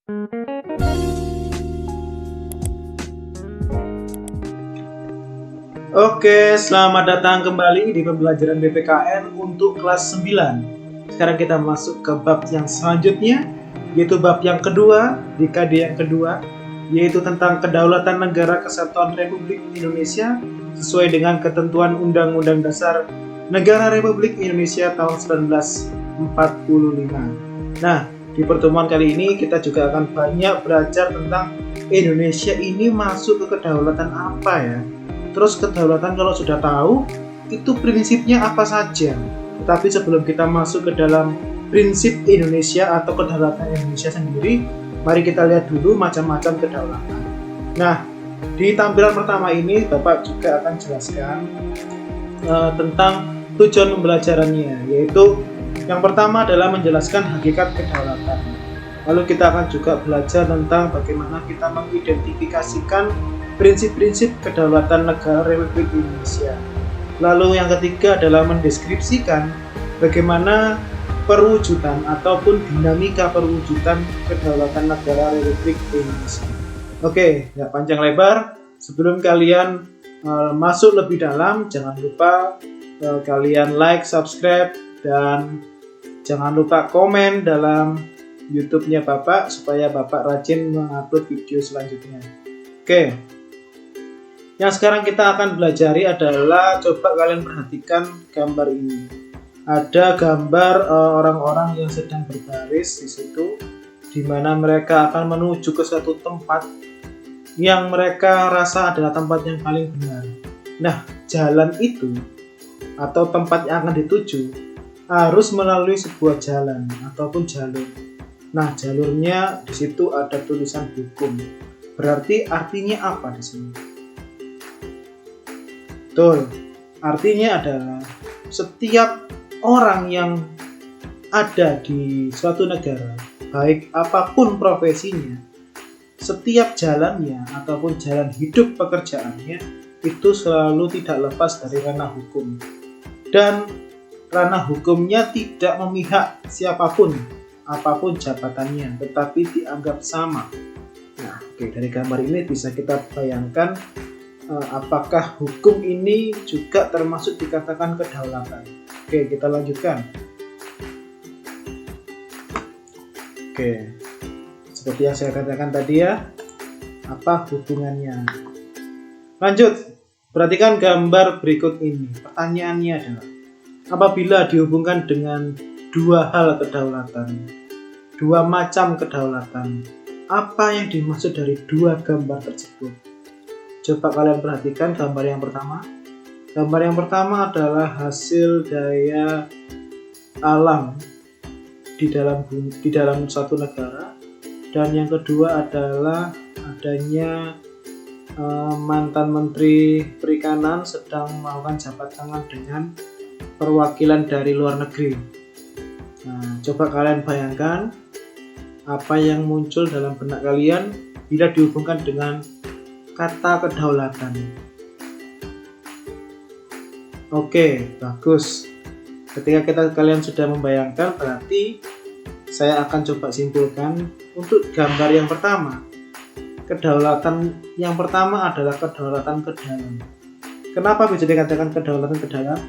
Oke, selamat datang kembali di pembelajaran BPKN untuk kelas 9. Sekarang kita masuk ke bab yang selanjutnya, yaitu bab yang kedua, dekade yang kedua, yaitu tentang kedaulatan negara kesatuan Republik Indonesia sesuai dengan ketentuan Undang-Undang Dasar Negara Republik Indonesia tahun 1945. Nah, di pertemuan kali ini kita juga akan banyak belajar tentang Indonesia ini masuk ke kedaulatan apa ya. Terus kedaulatan kalau sudah tahu, itu prinsipnya apa saja. Tetapi sebelum kita masuk ke dalam prinsip Indonesia atau kedaulatan Indonesia sendiri, mari kita lihat dulu macam-macam kedaulatan. Nah, di tampilan pertama ini Bapak juga akan jelaskan tentang tujuan pembelajarannya, yaitu yang pertama adalah menjelaskan hakikat kedaulatan. Lalu kita akan juga belajar tentang bagaimana kita mengidentifikasikan prinsip-prinsip kedaulatan negara Republik Indonesia. Lalu yang ketiga adalah mendeskripsikan bagaimana perwujudan ataupun dinamika perwujudan kedaulatan negara Republik Indonesia. Oke, nggak panjang lebar. Sebelum kalian masuk lebih dalam, jangan lupa kalian like, subscribe, dan jangan lupa komen dalam YouTube-nya Bapak supaya Bapak rajin mengupload video selanjutnya. Oke. Yang sekarang kita akan belajari adalah, coba kalian perhatikan gambar ini. Ada gambar orang-orang yang sedang berbaris di situ, di mana mereka akan menuju ke suatu tempat yang mereka rasa adalah tempat yang paling benar. Nah, jalan itu atau tempat yang akan dituju harus melalui sebuah jalan ataupun jalur. Nah, jalurnya di situ ada tulisan hukum. Berarti artinya apa di sini? Betul, artinya adalah setiap orang yang ada di suatu negara, baik apapun profesinya, setiap jalannya ataupun jalan hidup pekerjaannya itu selalu tidak lepas dari ranah hukum. Dan ranah hukumnya tidak memihak siapapun, apapun jabatannya, tetapi dianggap sama. Nah, dari gambar ini bisa kita bayangkan apakah hukum ini juga termasuk dikatakan kedaulatan. Oke, kita lanjutkan. Oke, seperti yang saya katakan tadi ya, apa hubungannya? Lanjut, perhatikan gambar berikut ini. Pertanyaannya adalah, apabila dihubungkan dengan dua hal kedaulatan, dua macam kedaulatan, apa yang dimaksud dari dua gambar tersebut? Coba kalian perhatikan gambar yang pertama. Gambar yang pertama adalah hasil daya alam di dalam suatu negara, dan yang kedua adalah adanya mantan Menteri Perikanan sedang melakukan jabat tangan dengan perwakilan dari luar negeri. Nah, coba kalian bayangkan apa yang muncul dalam benak kalian bila dihubungkan dengan kata kedaulatan. Oke, bagus. Ketika kalian sudah membayangkan, berarti saya akan coba simpulkan untuk gambar yang pertama. Kedaulatan yang pertama adalah kedaulatan ke dalam. Kenapa bisa dikatakan kedaulatan ke dalam?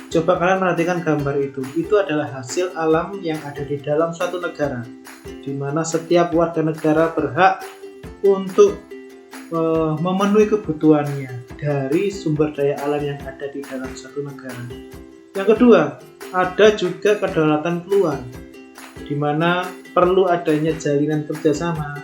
Coba kalian perhatikan gambar itu. Itu adalah hasil alam yang ada di dalam suatu negara, di mana setiap warga negara berhak untuk memenuhi kebutuhannya dari sumber daya alam yang ada di dalam suatu negara. Yang kedua, ada juga kedaulatan keluar, di mana perlu adanya jalinan kerjasama,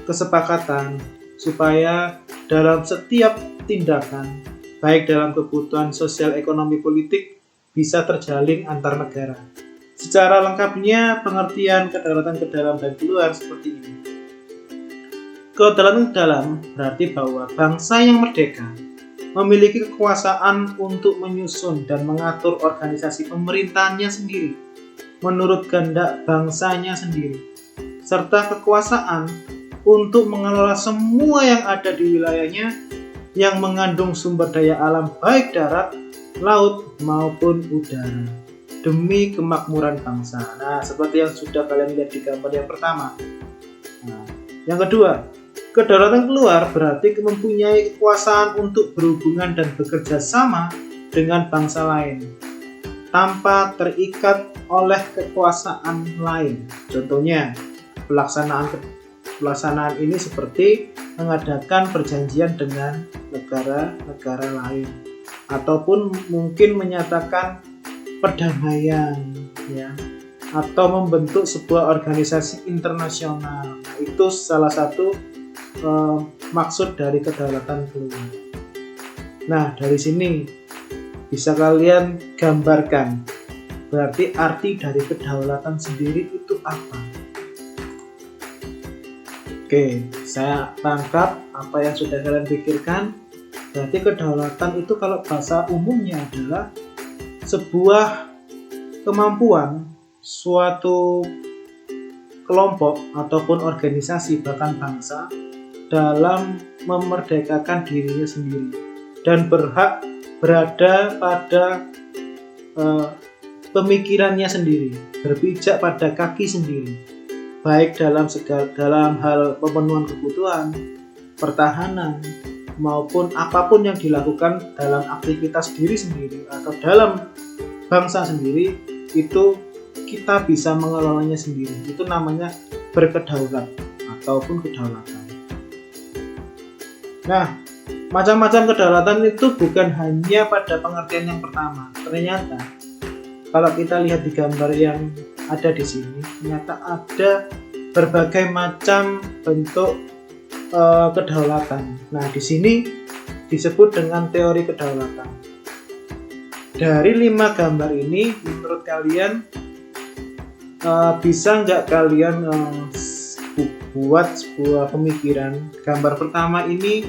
kesepakatan, supaya dalam setiap tindakan, baik dalam kebutuhan sosial, ekonomi, politik, bisa terjalin antar negara. Secara lengkapnya, pengertian kedaulatan ke dalam dan keluar seperti ini. Kedaulatan ke dalam berarti bahwa bangsa yang merdeka memiliki kekuasaan untuk menyusun dan mengatur organisasi pemerintahannya sendiri menurut kehendak bangsanya sendiri, serta kekuasaan untuk mengelola semua yang ada di wilayahnya yang mengandung sumber daya alam baik darat, laut maupun udara demi kemakmuran bangsa. Nah, seperti yang sudah kalian lihat di gambar yang pertama. Nah, Yang kedua, kedaulatan keluar berarti mempunyai kekuasaan untuk berhubungan dan bekerja sama dengan bangsa lain tanpa terikat oleh kekuasaan lain. Contohnya, pelaksanaan ini seperti mengadakan perjanjian dengan negara-negara lain ataupun mungkin menyatakan perdamaian, ya, atau membentuk sebuah organisasi internasional. Nah, itu salah satu maksud dari kedaulatan keluar. Nah, dari sini bisa kalian gambarkan berarti arti dari kedaulatan sendiri itu apa. Oke, saya tangkap apa yang sudah kalian pikirkan. Berarti kedaulatan itu kalau bahasa umumnya adalah sebuah kemampuan suatu kelompok ataupun organisasi bahkan bangsa dalam memerdekakan dirinya sendiri dan berhak berada pada pemikirannya sendiri, berpijak pada kaki sendiri, baik dalam hal pemenuhan kebutuhan, pertahanan, maupun apapun yang dilakukan dalam aktivitas diri sendiri atau dalam bangsa sendiri, itu kita bisa mengelolanya sendiri. Itu namanya berkedaulat ataupun kedaulatan. Nah, macam-macam kedaulatan itu bukan hanya pada pengertian yang pertama. Ternyata kalau kita lihat di gambar yang ada di sini, ternyata ada berbagai macam bentuk kedaulatan. Nah, di sini disebut dengan teori kedaulatan. Dari 5 gambar ini, menurut kalian bisa nggak kalian buat sebuah pemikiran gambar pertama ini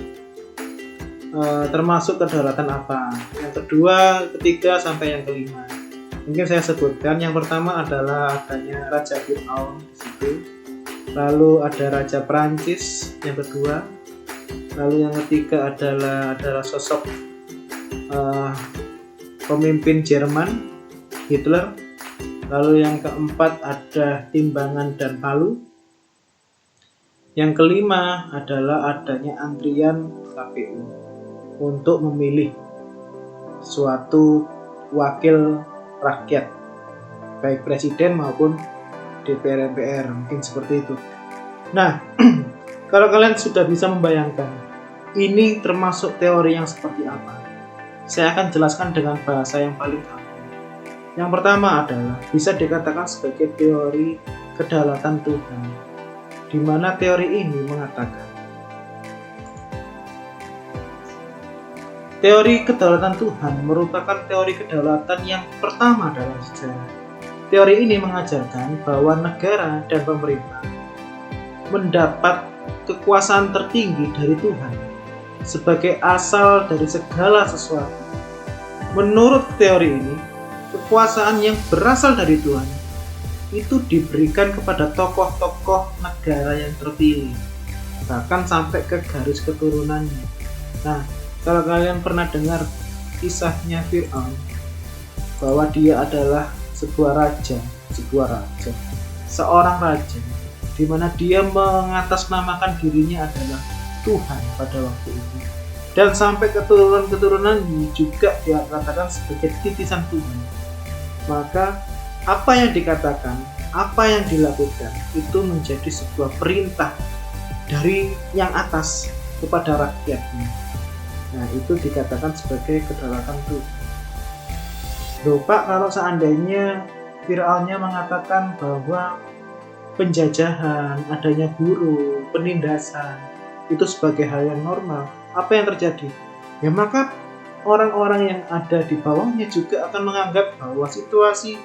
termasuk kedaulatan apa? Yang kedua, ketiga, sampai yang kelima. Mungkin saya sebutkan. Yang pertama adalah adanya Raja Fir'aun di situ. Lalu ada Raja Prancis yang kedua. Lalu yang ketiga adalah sosok pemimpin Jerman, Hitler. Lalu yang keempat ada timbangan dan palu. Yang kelima adalah adanya antrian KPU untuk memilih suatu wakil rakyat, baik presiden maupun DPR MPR, mungkin seperti itu. Nah, kalau kalian sudah bisa membayangkan ini termasuk teori yang seperti apa, saya akan jelaskan dengan bahasa yang paling gampang. Yang pertama adalah bisa dikatakan sebagai teori kedaulatan Tuhan, di mana teori ini mengatakan teori kedaulatan Tuhan merupakan teori kedaulatan yang pertama dalam sejarah. Teori ini mengajarkan bahwa negara dan pemerintah mendapat kekuasaan tertinggi dari Tuhan sebagai asal dari segala sesuatu. Menurut teori ini, kekuasaan yang berasal dari Tuhan itu diberikan kepada tokoh-tokoh negara yang terpilih, bahkan sampai ke garis keturunannya. Nah, kalau kalian pernah dengar kisahnya Fir'aun, bahwa dia adalah seorang raja, di mana dia mengatasnamakan dirinya adalah Tuhan pada waktu itu, dan sampai keturunan-keturunannya juga dia katakan sebagai titisan Tuhan. Maka apa yang dikatakan, apa yang dilakukan itu menjadi sebuah perintah dari yang atas kepada rakyatnya. Nah, itu dikatakan sebagai kedaulatan Tuhan. Loh Pak, kalau seandainya Fir'aunnya mengatakan bahwa penjajahan, adanya buruh, penindasan itu sebagai hal yang normal, apa yang terjadi? Ya maka orang-orang yang ada di bawahnya juga akan menganggap bahwa situasi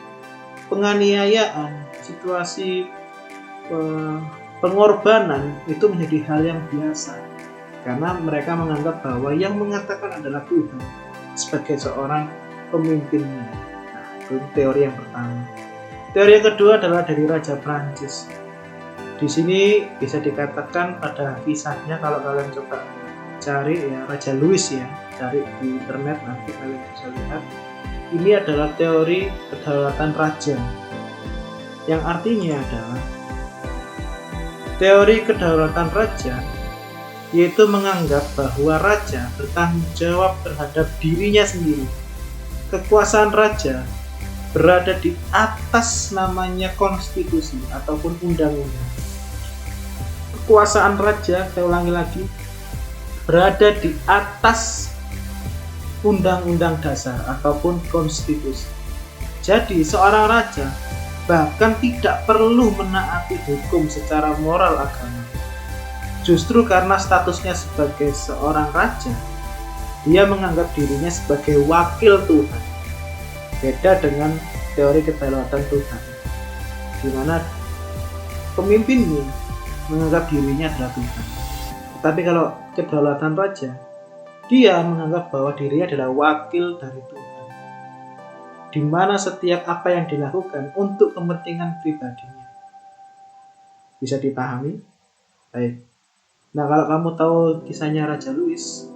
penganiayaan, situasi pengorbanan itu menjadi hal yang biasa, karena mereka menganggap bahwa yang mengatakan adalah Tuhan sebagai seorang pemimpinnya. Nah, itu teori yang pertama. Teori yang kedua adalah dari Raja Prancis. Di sini bisa dikatakan pada kisahnya, kalau kalian coba cari ya, Raja Louis ya, cari di internet nanti kalian bisa lihat. Ini adalah teori kedaulatan raja, yang artinya adalah Teori kedaulatan raja yaitu menganggap bahwa raja bertanggung jawab terhadap dirinya sendiri. Kekuasaan raja berada di atas namanya konstitusi ataupun undang-undang. Kekuasaan raja, saya ulangi lagi, berada di atas undang-undang dasar ataupun konstitusi. Jadi seorang raja bahkan tidak perlu menaati hukum secara moral agama. Justru karena statusnya sebagai seorang raja, dia menganggap dirinya sebagai wakil Tuhan. Beda dengan teori kedaulatan Tuhan, di mana pemimpinnya menganggap dirinya adalah Tuhan. Tetapi kalau kedaulatan raja, dia menganggap bahwa dirinya adalah wakil dari Tuhan, di mana setiap apa yang dilakukan untuk kepentingan pribadinya. Bisa dipahami? Baik. Nah, kalau kamu tahu kisahnya Raja Louis,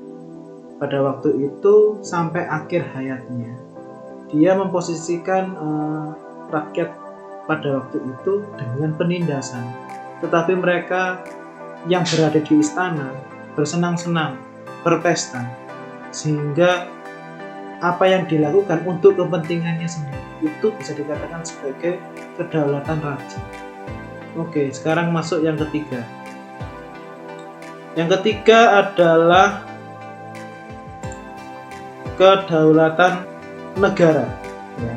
pada waktu itu sampai akhir hayatnya, dia memposisikan rakyat pada waktu itu dengan penindasan. Tetapi mereka yang berada di istana bersenang-senang, berpesta, sehingga apa yang dilakukan untuk kepentingannya sendiri itu bisa dikatakan sebagai kedaulatan raja. Oke, sekarang masuk yang ketiga. Yang ketiga adalah kedaulatan negara. Ya.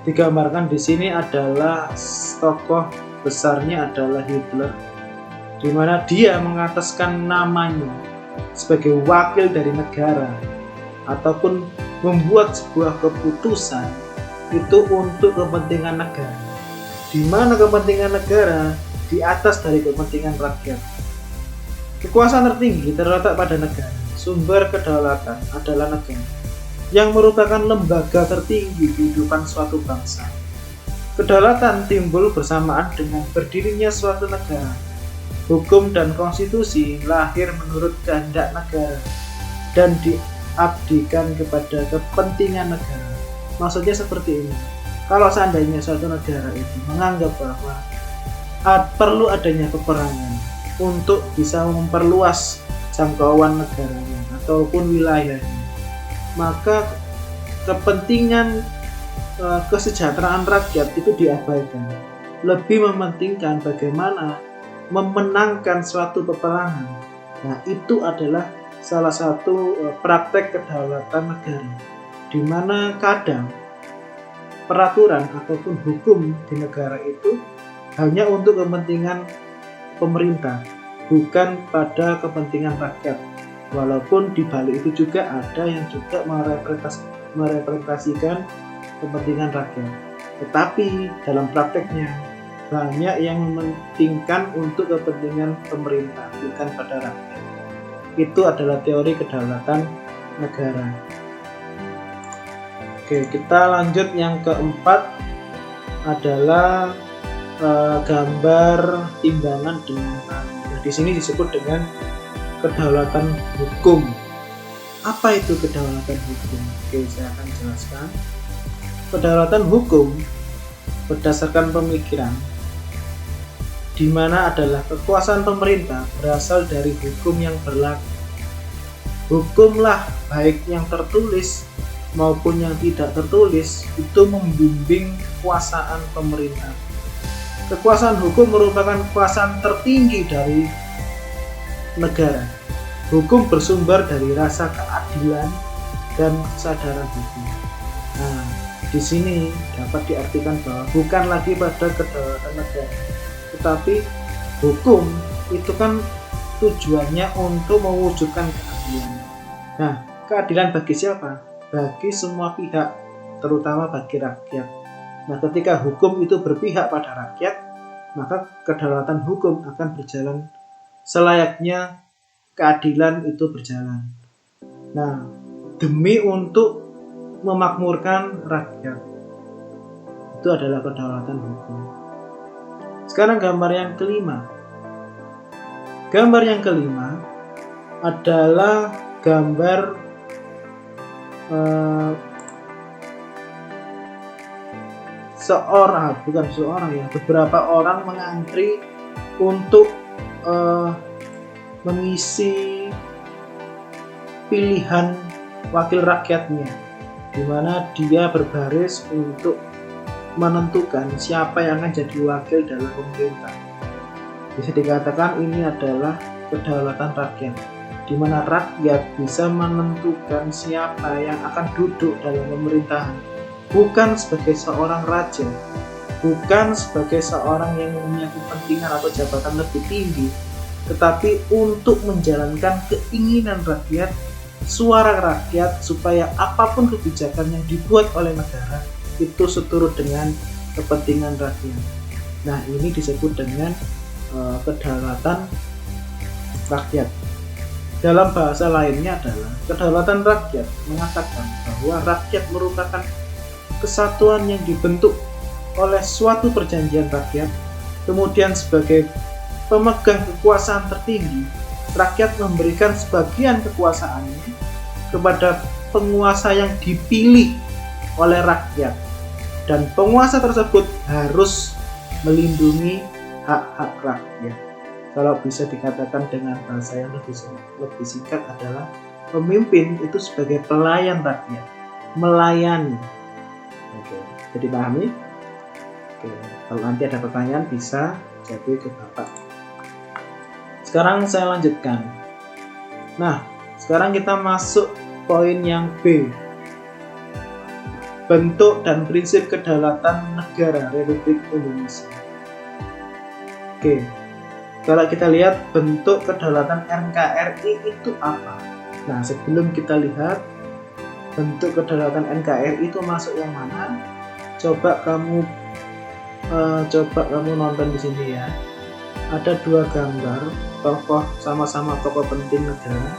Digambarkan di sini adalah tokoh besarnya adalah Hitler, di mana dia mengataskan namanya sebagai wakil dari negara ataupun membuat sebuah keputusan itu untuk kepentingan negara, di mana kepentingan negara di atas dari kepentingan rakyat. Kekuasaan tertinggi terletak pada negara. Sumber kedaulatan adalah negara, yang merupakan lembaga tertinggi kehidupan suatu bangsa. Kedaulatan timbul bersamaan dengan berdirinya suatu negara. Hukum dan konstitusi lahir menurut kehendak negara dan diabdikan kepada kepentingan negara. Maksudnya seperti ini. Kalau seandainya suatu negara itu menganggap bahwa perlu adanya peperangan untuk bisa memperluas jangkauan negaranya ataupun wilayahnya, maka kepentingan kesejahteraan rakyat itu diabaikan. Lebih mementingkan bagaimana memenangkan suatu peperangan. Nah, itu adalah salah satu praktek kedaulatan negara, di mana kadang peraturan ataupun hukum di negara itu hanya untuk kepentingan pemerintah, bukan pada kepentingan rakyat. Walaupun di balik itu juga ada yang juga merepresentasikan kepentingan rakyat. Tetapi dalam prakteknya banyak yang mementingkan untuk kepentingan pemerintah, bukan pada rakyat. Itu adalah teori kedaulatan negara. Oke, kita lanjut yang keempat adalah gambar timbangan dengan tali. Nah, di sini disebut dengan kedaulatan hukum. Apa itu kedaulatan hukum? Oke, saya akan jelaskan. Kedaulatan hukum berdasarkan pemikiran, di mana adalah kekuasaan pemerintah berasal dari hukum yang berlaku. Hukumlah baik yang tertulis maupun yang tidak tertulis itu membimbing kekuasaan pemerintah. Kekuasaan hukum merupakan kekuasaan tertinggi dari negara. Hukum bersumber dari rasa keadilan dan kesadaran hukum. Nah, di sini dapat diartikan bahwa bukan lagi pada kedaulatan negara, tetapi hukum itu kan tujuannya untuk mewujudkan keadilan. Nah, keadilan bagi siapa? Bagi semua pihak, terutama bagi rakyat. Nah, ketika hukum itu berpihak pada rakyat, maka kedaulatan hukum akan berjalan selayaknya keadilan itu berjalan. Nah, demi untuk memakmurkan rakyat, itu adalah kedaulatan hukum. Sekarang gambar yang kelima. Gambar yang kelima adalah gambar beberapa orang mengantri untuk mengisi pilihan wakil rakyatnya, di mana dia berbaris untuk menentukan siapa yang akan jadi wakil dalam pemerintah. Bisa dikatakan ini adalah kedaulatan rakyat, di mana rakyat bisa menentukan siapa yang akan duduk dalam pemerintahan, bukan sebagai seorang raja, bukan sebagai seorang yang mempunyai kepentingan atau jabatan lebih tinggi, tetapi untuk menjalankan keinginan rakyat, suara rakyat, supaya apapun kebijakan yang dibuat oleh negara itu seturut dengan kepentingan rakyat. Nah, ini disebut dengan kedaulatan rakyat. Dalam bahasa lainnya adalah kedaulatan rakyat mengatakan bahwa rakyat merupakan kesatuan yang dibentuk oleh suatu perjanjian rakyat, kemudian sebagai pemegang kekuasaan tertinggi, rakyat memberikan sebagian kekuasaannya kepada penguasa yang dipilih oleh rakyat, dan penguasa tersebut harus melindungi hak-hak rakyat. Kalau bisa dikatakan dengan bahasa yang lebih singkat adalah pemimpin itu sebagai pelayan rakyat, melayani. Oke, jadi pahami? Oke, kalau nanti ada pertanyaan bisa jadi ke Bapak. Sekarang saya lanjutkan. Nah, sekarang kita masuk poin yang B. Bentuk dan prinsip kedaulatan negara Republik Indonesia. Oke, kalau kita lihat bentuk kedaulatan NKRI itu apa? Nah, sebelum kita lihat bentuk kedaulatan NKRI itu masuk yang mana, coba kamu nonton di sini ya. Ada dua gambar tokoh, sama-sama tokoh penting negara,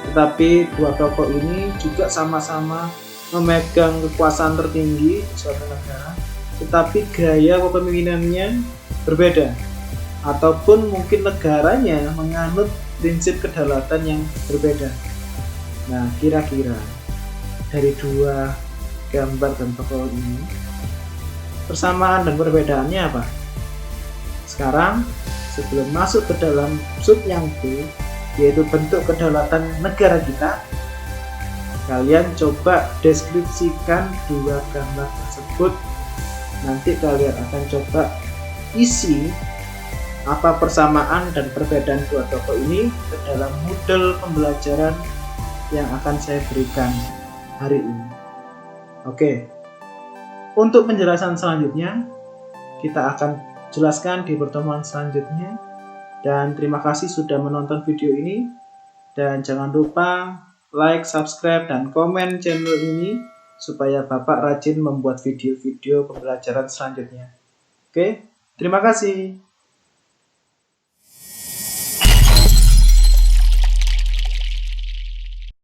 tetapi dua tokoh ini juga sama-sama memegang kekuasaan tertinggi di suatu negara, tetapi gaya kepemimpinannya berbeda, ataupun mungkin negaranya menganut prinsip kedaulatan yang berbeda. Nah, kira-kira dari dua gambar dan tokoh ini, persamaan dan perbedaannya apa? Sekarang, sebelum masuk ke dalam sub yang B, yaitu bentuk kedaulatan negara kita, kalian coba deskripsikan dua gambar tersebut. Nanti kalian akan coba isi apa persamaan dan perbedaan dua tokoh ini ke dalam model pembelajaran yang akan saya berikan hari ini. Oke, untuk penjelasan selanjutnya kita akan jelaskan di pertemuan selanjutnya. Dan terima kasih sudah menonton video ini, dan jangan lupa like, subscribe, dan komen channel ini supaya Bapak rajin membuat video-video pembelajaran selanjutnya. Oke, terima kasih.